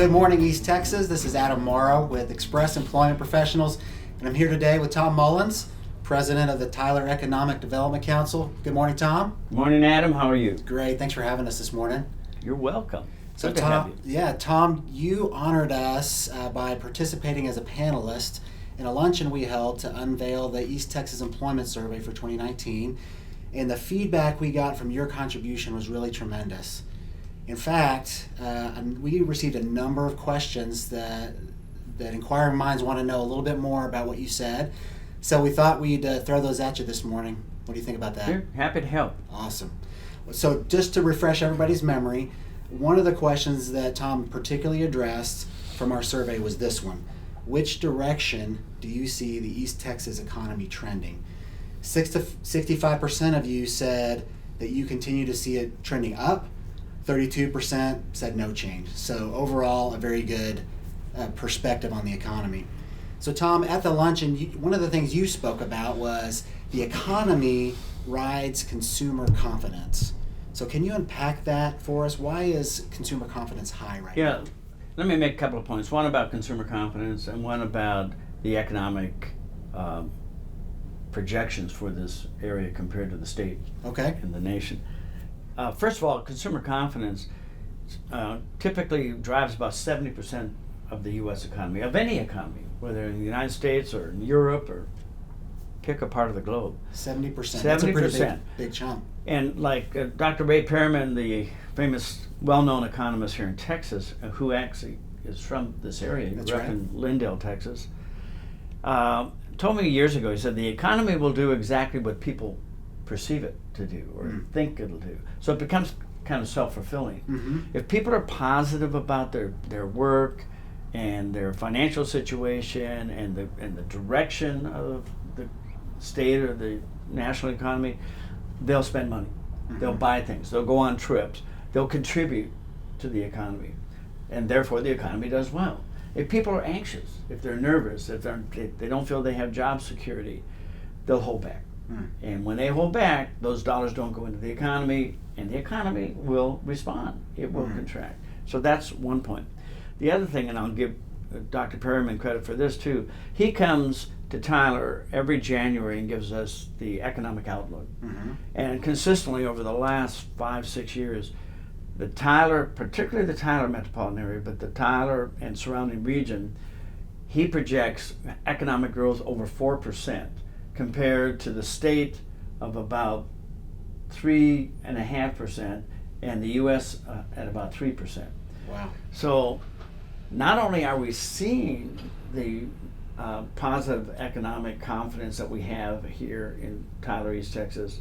Good morning, East Texas. This is Adam Morrow with Express Employment Professionals, and I'm here today with Tom Mullins, President of the Tyler Economic Development Council. Good morning, Tom. Good morning, Adam. How are you? Great. Thanks for having us this morning. You're welcome. So, Good to have you. Tom, you honored us by participating as a panelist in a luncheon we held to unveil the East Texas Employment Survey for 2019, and the feedback we got from your contribution was really tremendous. In fact, we received a number of questions that inquiring minds want to know a little bit more about what you said. So we thought we'd throw those at you this morning. What do you think about that? Sure. Happy to help. Awesome. So just to refresh everybody's memory, one of the questions that Tom particularly addressed from our survey was this one. Which direction do you see the East Texas economy trending? 65% of you said that you continue to see it trending up. 32% said no change. So overall, a very good perspective on the economy. So Tom, at the luncheon, one of the things you spoke about was the economy rides consumer confidence. So can you unpack that for us? Why is consumer confidence high right now? Yeah, let me make a couple of points. One about consumer confidence and one about the economic projections for this area compared to the state and the nation. First of all, consumer confidence typically drives about 70% of the U.S. economy, of any economy, whether in the United States or in Europe or pick a part of the globe. 70%. That's a pretty big chunk. And like Dr. Ray Perriman, the famous, well-known economist here in Texas, who actually is from this area, he grew up in Lindale, Texas, told me years ago, he said, the economy will do exactly what people perceive it to do or think it'll do. So it becomes kind of self-fulfilling. Mm-hmm. If people are positive about their work and their financial situation and the direction of the state or the national economy, they'll spend money. Mm-hmm. They'll buy things. They'll go on trips. They'll contribute to the economy. And therefore the economy does well. If people are anxious, if they're nervous, if they don't feel they have job security, they'll hold back. And when they hold back, those dollars don't go into the economy, and the economy will respond. It will contract. So that's one point. The other thing, and I'll give Dr. Perriman credit for this too, he comes to Tyler every January and gives us the economic outlook. And consistently over the last 5-6 years, the Tyler, particularly the Tyler metropolitan area, but the Tyler and surrounding region, he projects economic growth over 4%. Compared to the state of about 3.5% and the U.S. At about 3%. Wow. So not only are we seeing the positive economic confidence that we have here in Tyler, East Texas,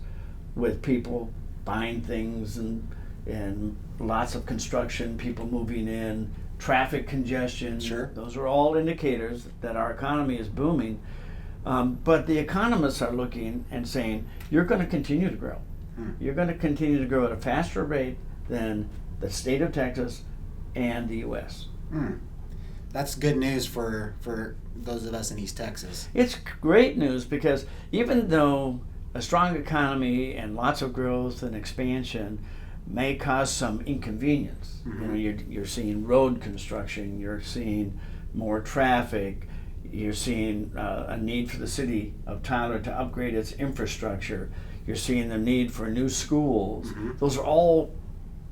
with people buying things and lots of construction, people moving in, traffic congestion. Sure. Those are all indicators that our economy is booming. But the economists are looking and saying, you're going to continue to grow. You're going to continue to grow at a faster rate than the state of Texas and the U.S. That's good news for those of us in East Texas. It's great news because even though a strong economy and lots of growth and expansion may cause some inconvenience, you know, you're seeing road construction, you're seeing more traffic, you're seeing a need for the city of Tyler to upgrade its infrastructure. You're seeing the need for new schools. Those are all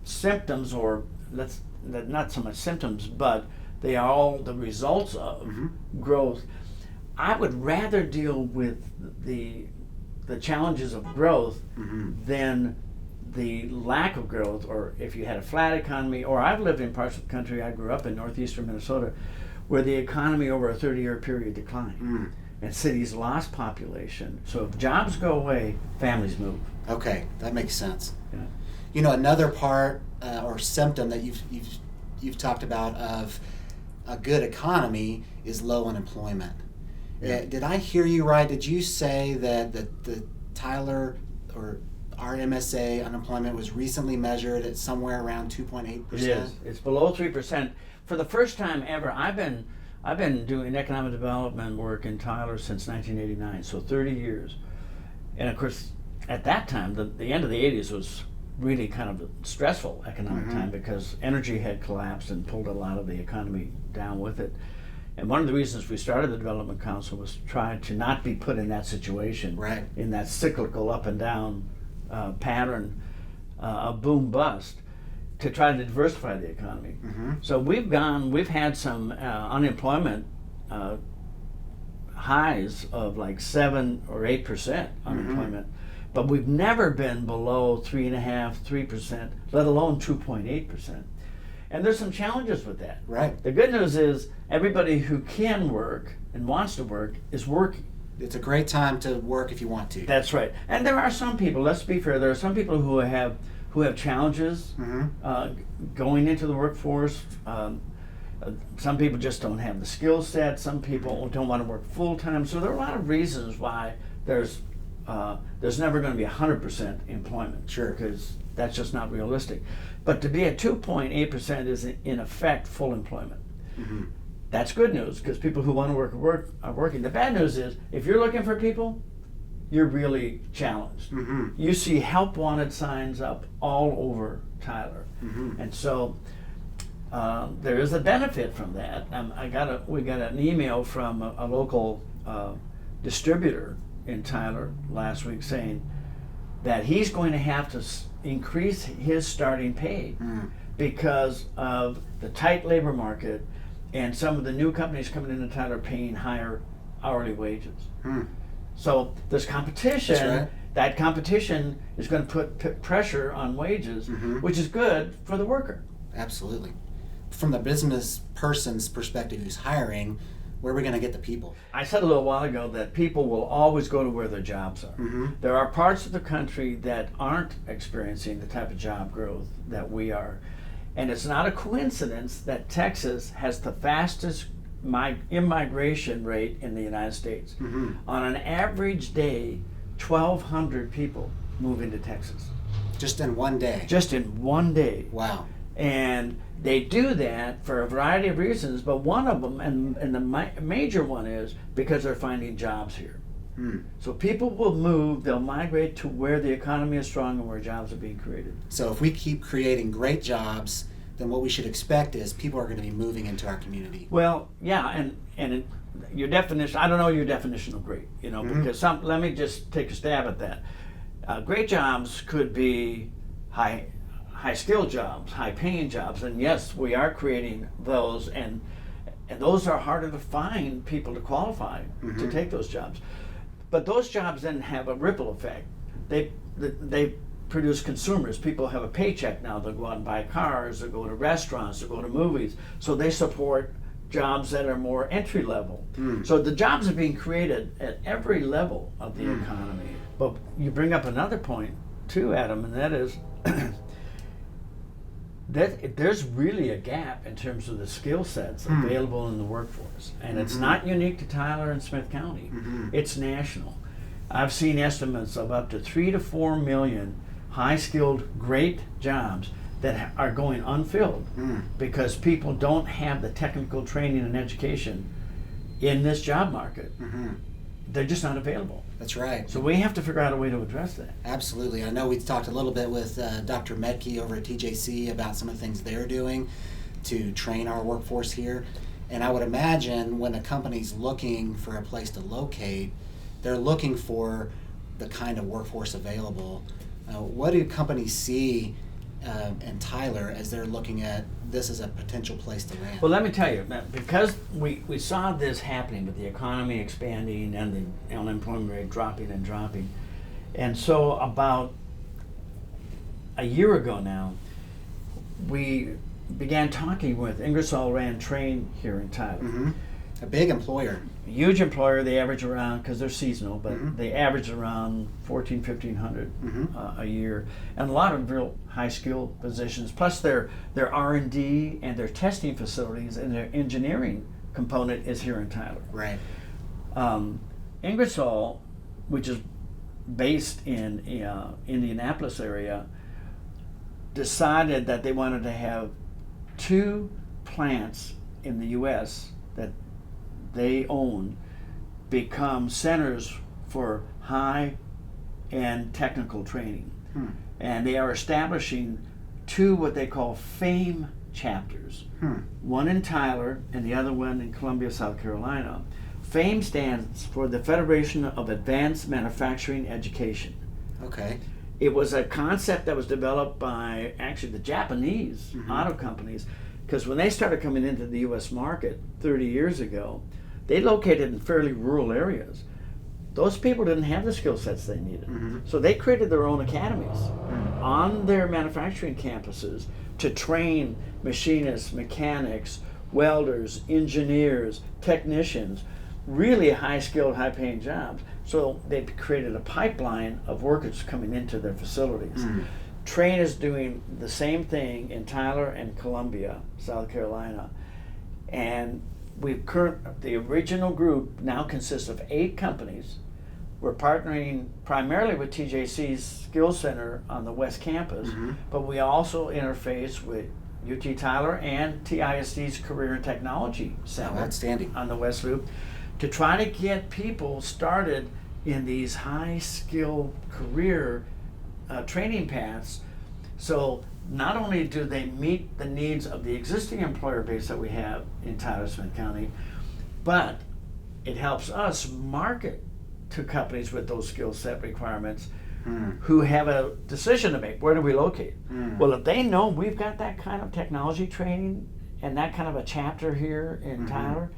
symptoms, or not so much symptoms, but they are all the results of growth. I would rather deal with the challenges of growth than the lack of growth, or if you had a flat economy, or I've lived in parts of the country, I grew up in northeastern Minnesota, where the economy over a 30-year period declined and cities lost population. So if jobs go away, families move. Okay, that makes sense. Yeah. You know, another part or symptom that you've talked about of a good economy is low unemployment. Yeah. Did I hear you right? Did you say that the Tyler or our MSA unemployment was recently measured at somewhere around 2.8%? It is. It's below 3%. For the first time ever, I've been doing economic development work in Tyler since 1989, so 30 years. And of course, at that time, the end of the 80s was really kind of a stressful economic time because energy had collapsed and pulled a lot of the economy down with it. And one of the reasons we started the Development Council was trying to not be put in that situation, Right. in that cyclical up and down pattern of boom bust, to try to diversify the economy. So we've had some unemployment highs of like 7 or 8% unemployment, but we've never been below 3.5%, 3%, let alone 2.8%. And there's some challenges with that. Right. The good news is everybody who can work and wants to work is working. It's a great time to work if you want to. That's right. And there are some people, let's be fair, there are some people who have challenges going into the workforce. Some people just don't have the skill set. Some people don't want to work full time. So there are a lot of reasons why there's never going to be 100% employment. Sure. Because that's just not realistic. But to be at 2.8% is in effect full employment. That's good news because people who want to work are working. The bad news is if you're looking for people, you're really challenged. You see help wanted signs up all over Tyler. And so there is a benefit from that. We got an email from a local distributor in Tyler last week saying that he's going to have to increase his starting pay because of the tight labor market and some of the new companies coming into Tyler paying higher hourly wages. So there's competition. That's right. That competition is going to put pressure on wages, which is good for the worker. Absolutely. From the business person's perspective who's hiring, where are we going to get the people? I said a little while ago that people will always go to where their jobs are. There are parts of the country that aren't experiencing the type of job growth that we are. And it's not a coincidence that Texas has the fastest immigration rate in the United States. On an average day, 1,200 people move into Texas. Just in one day? Just in one day. Wow. And they do that for a variety of reasons, but one of them, and the major one, is because they're finding jobs here. So people will move, they'll migrate to where the economy is strong and where jobs are being created. So if we keep creating great jobs, then what we should expect is people are going to be moving into our community. Well, yeah, and your definition, I don't know your definition of great, because let me just take a stab at that. Great jobs could be high skilled jobs, high paying jobs, and yes, we are creating those, and those are harder to find people to qualify to take those jobs. But those jobs then have a ripple effect. They produce consumers. People have a paycheck now. They'll go out and buy cars, they'll go to restaurants, they'll go to movies. So they support jobs that are more entry level. So the jobs are being created at every level of the economy. But you bring up another point too, Adam, and that is that there's really a gap in terms of the skill sets available in the workforce. And it's not unique to Tyler and Smith County. It's national. I've seen estimates of up to 3 to 4 million high-skilled, great jobs that are going unfilled because people don't have the technical training and education in this job market. They're just not available. That's right. So we have to figure out a way to address that. Absolutely. I know we talked a little bit with Dr. Medke over at TJC about some of the things they're doing to train our workforce here. And I would imagine when a company's looking for a place to locate, they're looking for the kind of workforce available. What do companies see in Tyler as they're looking at this as a potential place to land? Well, let me tell you, because we saw this happening with the economy expanding and the unemployment rate dropping, and so about a year ago now, we began talking with Ingersoll Rand Train here in Tyler. A big employer. A huge employer. They average around, because they're seasonal, but they average around 1,500 a year, and a lot of real high skill positions. Plus their R&D and their testing facilities and their engineering component is here in Tyler. Right. Ingersoll, which is based in Indianapolis area, decided that they wanted to have 2 plants in the U.S. that they own become centers for high-end technical training. And they are establishing two what they call FAME chapters, one in Tyler and the other one in Columbia, South Carolina. FAME stands for the Federation of Advanced Manufacturing Education. Okay. It was a concept that was developed by actually the Japanese auto companies, because when they started coming into the U.S. market 30 years ago, they located in fairly rural areas. Those people didn't have the skill sets they needed. So they created their own academies on their manufacturing campuses to train machinists, mechanics, welders, engineers, technicians, really high-skilled, high-paying jobs. So they created a pipeline of workers coming into their facilities. Train is doing the same thing in Tyler and Columbia, South Carolina. And the original group now consists of 8 companies. We're partnering primarily with TJC's Skill Center on the West Campus, but we also interface with UT Tyler and TISD's Career and Technology Center outstanding. On the West Loop to try to get people started in these high-skill career training paths. So not only do they meet the needs of the existing employer base that we have in Tyler Smith County, but it helps us market to companies with those skill set requirements who have a decision to make. Where do we locate? Well, if they know we've got that kind of technology training and that kind of a chapter here in Tyler,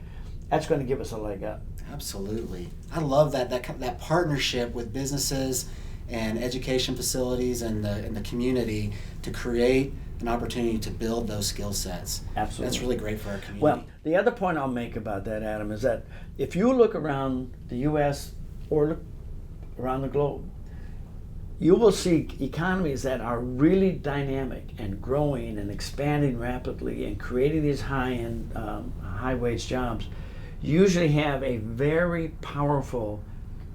that's going to give us a leg up. Absolutely. I love that partnership with businesses and education facilities and the community to create an opportunity to build those skill sets. Absolutely. That's really great for our community. Well, the other point I'll make about that, Adam, is that if you look around the U.S. or look around the globe, you will see economies that are really dynamic and growing and expanding rapidly and creating these high-end, high-wage jobs usually have a very powerful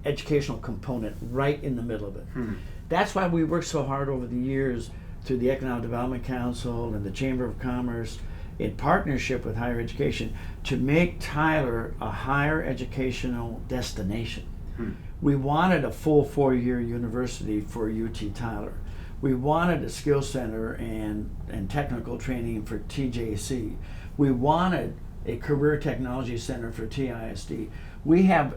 educational component right in the middle of it. That's why we worked so hard over the years through the Economic Development Council and the Chamber of Commerce in partnership with higher education to make Tyler a higher educational destination. We wanted a full 4-year university for UT Tyler. We wanted a skill center and technical training for TJC. We wanted a career technology center for TISD. We have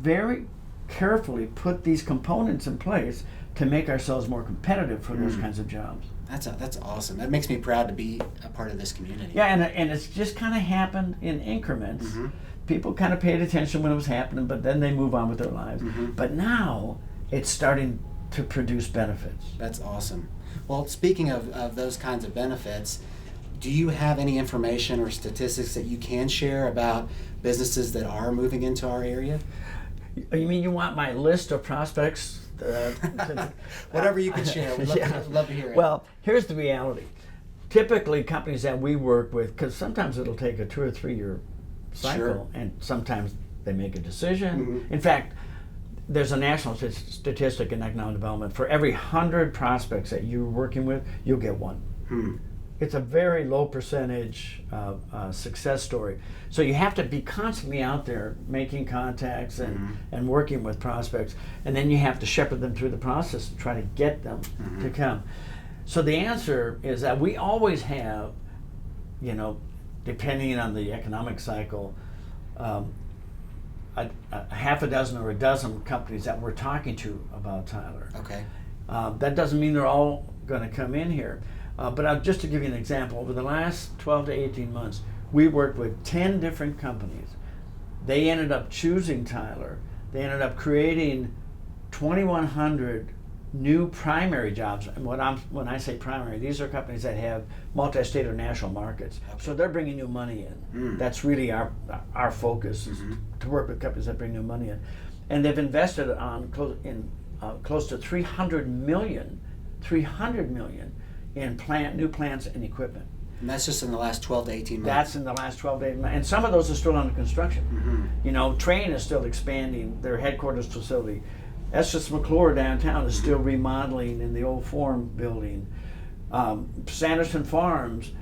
very carefully put these components in place to make ourselves more competitive for those kinds of jobs. That's awesome. That makes me proud to be a part of this community. Yeah, and it's just kind of happened in increments. People kind of paid attention when it was happening, but then they move on with their lives. But now it's starting to produce benefits. That's awesome. Well, speaking of those kinds of benefits, do you have any information or statistics that you can share about businesses that are moving into our area? You mean you want my list of prospects? Whatever you can share. We'd love to hear it. Well, here's the reality. Typically, companies that we work with, because sometimes it'll take a 2 or 3 year cycle, and sometimes they make a decision. In fact, there's a national statistic in economic development. For every 100 prospects that you're working with, you'll get one. It's a very low percentage success story. So you have to be constantly out there making contacts and working with prospects, and then you have to shepherd them through the process to try to get them to come. So the answer is that we always have, depending on the economic cycle, a half a dozen or a dozen companies that we're talking to about Tyler. Okay. That doesn't mean they're all going to come in here. But just to give you an example, over the last 12 to 18 months, we worked with 10 different companies. They ended up choosing Tyler. They ended up creating 2,100 new primary jobs. And when I say primary, these are companies that have multi-state or national markets. Okay. So they're bringing new money in. That's really our focus, is to work with companies that bring new money in. And they've invested close to $300 million in new plants and equipment. And that's just in the last 12 to 18 months? That's in the last 12 to 18 months. And some of those are still under construction. Train is still expanding their headquarters facility. Estes McClure downtown is still remodeling in the old Forum building. Sanderson Farms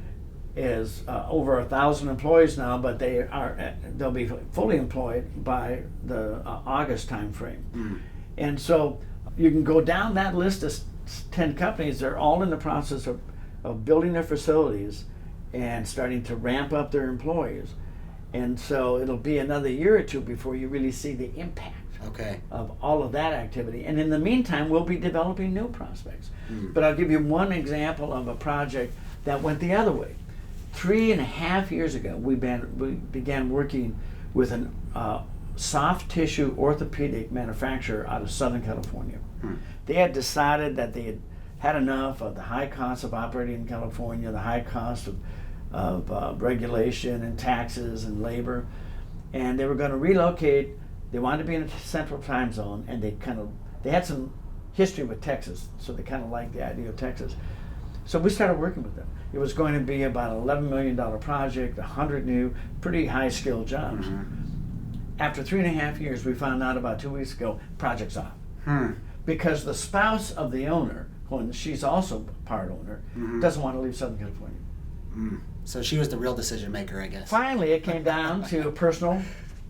is over 1,000 employees now, but they'll be fully employed by the August time frame. And so you can go down that list of 10 companies, they're all in the process of building their facilities and starting to ramp up their employees. And so it'll be another year or two before you really see the impact of all of that activity. And in the meantime, we'll be developing new prospects. But I'll give you one example of a project that went the other way. 3.5 years ago, we began working with a soft tissue orthopedic manufacturer out of Southern California. They had decided that they had enough of the high cost of operating in California, the high cost of regulation and taxes and labor, and they were going to relocate. They wanted to be in a central time zone, and they had some history with Texas, so they kind of liked the idea of Texas. So we started working with them. It was going to be about an $11 million project, 100 new, pretty high-skilled jobs. After 3.5 years, we found out about 2 weeks ago, project's off. Because the spouse of the owner, when she's also part owner, doesn't want to leave Southern California. So she was the real decision maker, I guess. Finally, it came down to a personal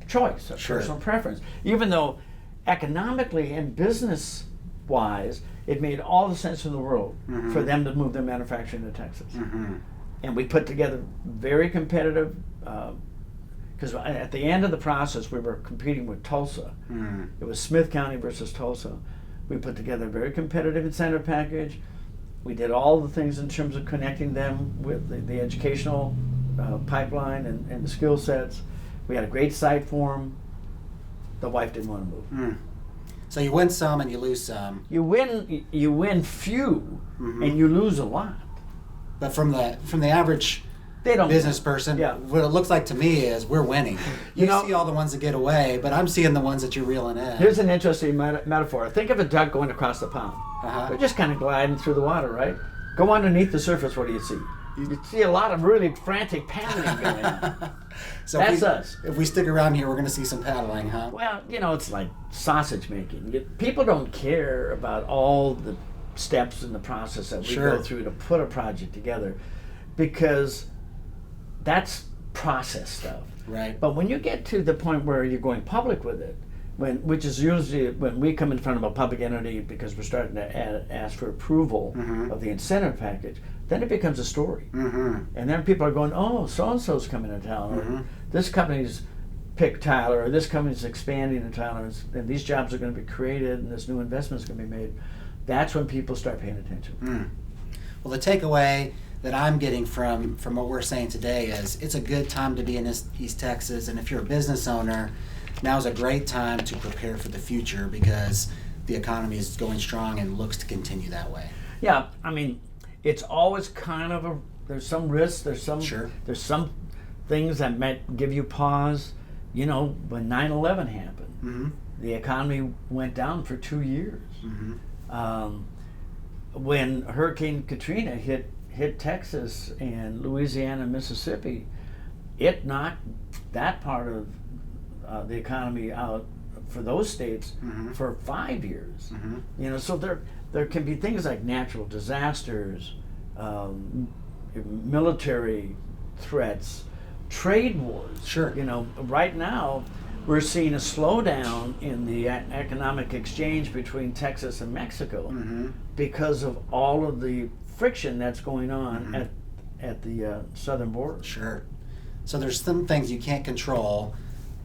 choice, a personal preference. Even though economically and business-wise, it made all the sense in the world for them to move their manufacturing to Texas. And we put together very competitive, because at the end of the process, we were competing with Tulsa. It was Smith County versus Tulsa. We put together a very competitive incentive package. We did all the things in terms of connecting them with the educational pipeline and the skill sets. We had a great site for them. The wife didn't want to move. So you win some and you lose some. You win few and you lose a lot. But from the average business person, what it looks like to me is we're winning. You see all the ones that get away, but I'm seeing the ones that you're reeling in. Here's an interesting metaphor. Think of a duck going across the pond. They're just kind of gliding through the water, right? Go underneath the surface, what do you see? You see a lot of really frantic paddling going on. So that's us. If we stick around here, we're going to see some paddling, huh? Well, it's like sausage making. People don't care about all the steps in the process that we go through to put a project together, because that's process stuff. Right. But when you get to the point where you're going public with it, which is usually when we come in front of a public entity because we're starting to ask for approval of the incentive package, then it becomes a story. And then people are going, oh, so-and-so's coming to town, or this company's picked Tyler, or this company's expanding in Tyler, and these jobs are going to be created, and this new investment is going to be made. That's when people start paying attention. Well, the takeaway that I'm getting from what we're saying today is it's a good time to be in East Texas, and if you're a business owner, now's a great time to prepare for the future because the economy is going strong and looks to continue that way. Yeah, I mean, it's always kind of there's some risks, there's some things that might give you pause. When 9/11 happened, the economy went down for 2 years. When Hurricane Katrina hit Texas and Louisiana and Mississippi, it knocked that part of the economy out for those states for 5 years. So there can be things like natural disasters, military threats, trade wars. Right now we're seeing a slowdown in the economic exchange between Texas and Mexico because of all of the friction that's going on at the southern border. So there's some things you can't control,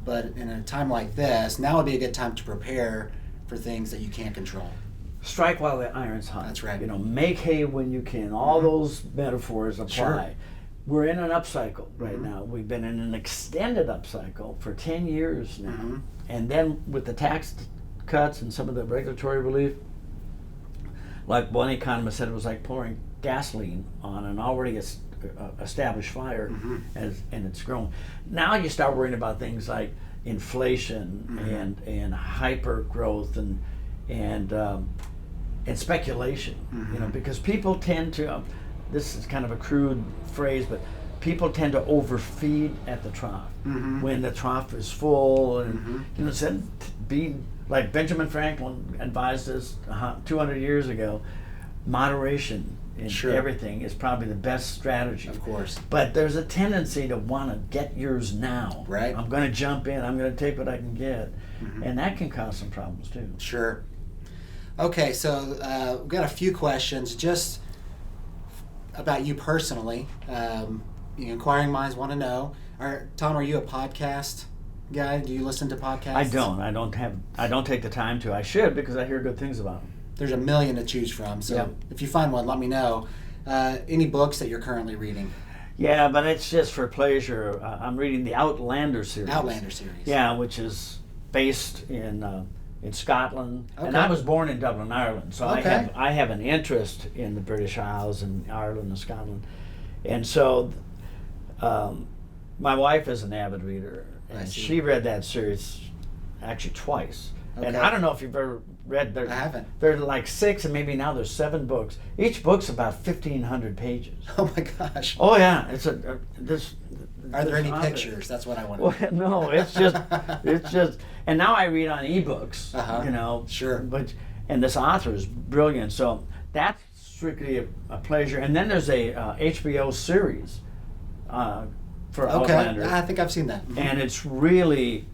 but in a time like this, now would be a good time to prepare for things that you can't control. Strike while the iron's hot. That's right. Make hay when you can. All those metaphors apply. We're in an upcycle right now. We've been in an extended upcycle for 10 years now. And then with the tax cuts and some of the regulatory relief, like one economist said, it was like pouring gasoline on an already established fire, and it's grown. Now you start worrying about things like inflation and hyper growth and speculation. Because people tend to. This is kind of a crude phrase, but people tend to overfeed at the trough when the trough is full, and said be like Benjamin Franklin advised us 200 years ago. Moderation in everything is probably the best strategy. Of course. But there's a tendency to want to get yours now. Right. I'm going to jump in. I'm going to take what I can get, and that can cause some problems too. Okay, so we've got a few questions just about you personally. Inquiring minds want to know. Tom, are you a podcast guy? Do you listen to podcasts? I don't. I don't take the time to. I should, because I hear good things about them. There's a million to choose from. So Yep. if you find one, let me know. Any books that you're currently reading? Yeah, but it's just for pleasure. I'm reading the Outlander series. Outlander series. Yeah, which is based in Scotland, and I was born in Dublin, Ireland. So Okay. I have an interest in the British Isles and Ireland and Scotland, and so my wife is an avid reader, I and see. she read that series actually twice. And Okay. I don't know if you've ever read. I haven't. There are like 6, and maybe now there's 7 books. Each book's about 1,500 pages. Oh my gosh. Oh yeah, it's this. Are there this any author- pictures? That's what I want Well, to no, it's just, and now I read on ebooks, Uh-huh. Sure. But and this author is brilliant, so that's strictly a pleasure. And then there's a HBO series for Okay, Outlander, I think I've seen that. Mhm. and it's really,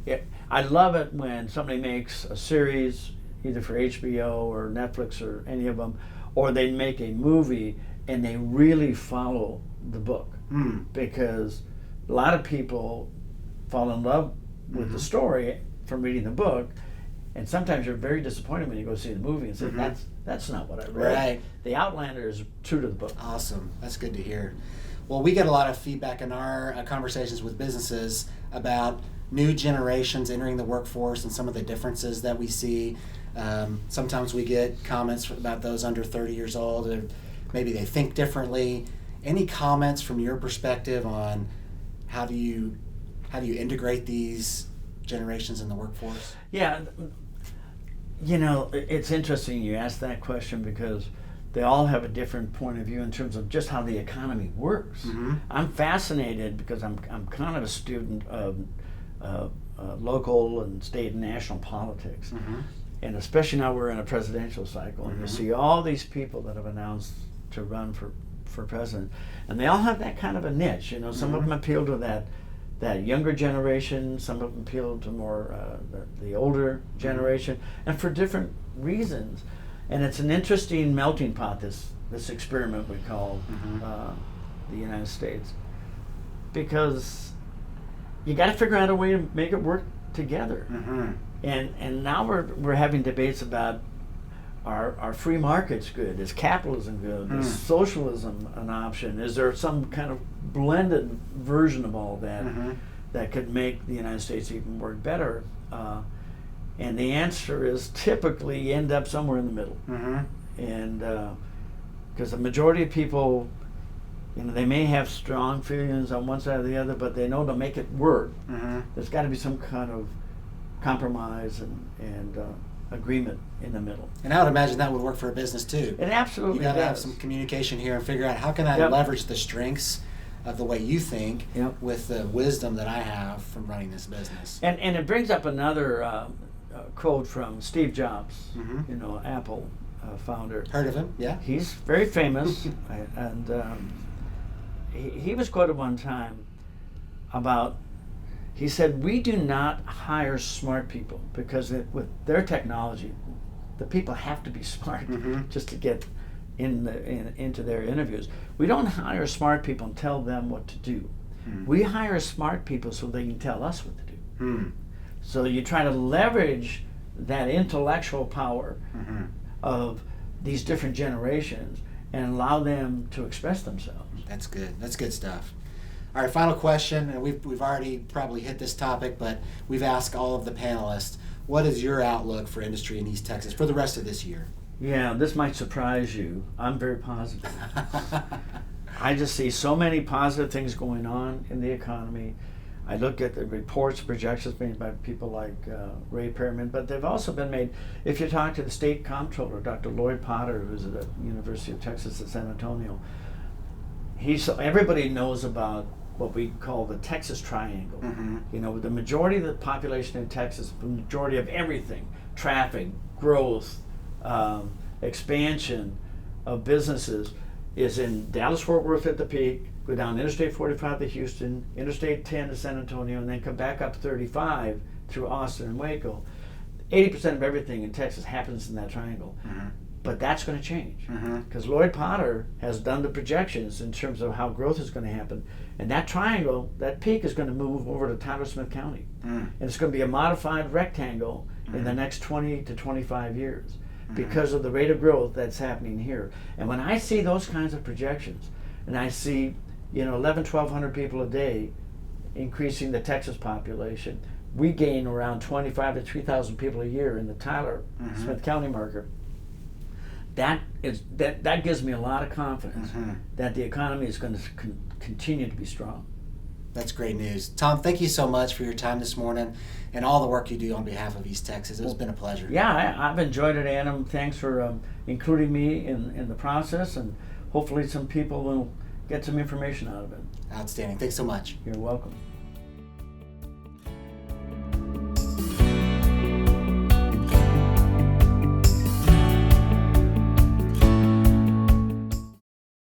I love it when somebody makes a series either for HBO or Netflix or any of them, or they make a movie and they really follow the book, because a lot of people fall in love with the story from reading the book, and sometimes you're very disappointed when you go see the movie and say that's not what I read. Right. The Outlander is true to the book. Awesome. That's good to hear. Well, we get a lot of feedback in our conversations with businesses about new generations entering the workforce and some of the differences that we see. Sometimes we get comments about those under 30 years old, or maybe they think differently. Any comments from your perspective on how do you integrate these generations in the workforce? Yeah, it's interesting you ask that question, because they all have a different point of view in terms of just how the economy works. Mm-hmm. I'm fascinated because I'm kind of a student of local and state and national politics. Mm-hmm. And especially now we're in a presidential cycle, and you see all these people that have announced to run for president, and they all have that kind of a niche. Some of them appeal to that younger generation, some of them appeal to more the older generation, and for different reasons. And it's an interesting melting pot, this experiment we call the United States, because you got to figure out a way to make it work together. Mm-hmm. And now we're having debates about, are free markets good? Is capitalism good? Is socialism an option? Is there some kind of blended version of all that that could make the United States even work better? And the answer is typically you end up somewhere in the middle. And because the majority of people, they may have strong feelings on one side or the other, but they know to make it work, there's got to be some kind of compromise and agreement in the middle. And I would imagine that would work for a business too. It absolutely You got to have does. some communication here and figure out how can I leverage the strengths of the way you think with the wisdom that I have from running this business. And it brings up another quote from Steve Jobs, Apple founder. Heard of him? Yeah. He's very famous, and he was quoted one time about, he said, we do not hire smart people because with their technology, the people have to be smart just to get into their interviews. We don't hire smart people and tell them what to do. We hire smart people so they can tell us what to do. So you try to leverage that intellectual power of these different generations and allow them to express themselves. That's good. That's good stuff. All right, final question, and we've already probably hit this topic, but we've asked all of the panelists, what is your outlook for industry in East Texas for the rest of this year? Yeah, this might surprise you. I'm very positive. I just see so many positive things going on in the economy. I look at the reports, projections made by people like Ray Perriman, but they've also been made, if you talk to the state comptroller, Dr. Lloyd Potter, who's at the University of Texas at San Antonio, everybody knows about what we call the Texas Triangle. The majority of the population in Texas, the majority of everything, traffic, growth, expansion of businesses, is in Dallas-Fort Worth at the peak, go down Interstate 45 to Houston, Interstate 10 to San Antonio, and then come back up 35 through Austin and Waco. 80% of everything in Texas happens in that triangle. But that's going to change because Lloyd Potter has done the projections in terms of how growth is going to happen, and that triangle, that peak, is going to move over to Tyler Smith County, and it's going to be a modified rectangle in the next 20 to 25 years because of the rate of growth that's happening here. And when I see those kinds of projections, and I see 1,100 people a day increasing the Texas population, we gain around 25 to 3,000 people a year in the Tyler Smith County market. That gives me a lot of confidence that the economy is going to continue to be strong. That's great news. Tom, thank you so much for your time this morning and all the work you do on behalf of East Texas. It's been a pleasure. Yeah, I've enjoyed it, Adam. Thanks for including me in the process, and hopefully some people will get some information out of it. Outstanding. Thanks so much. You're welcome.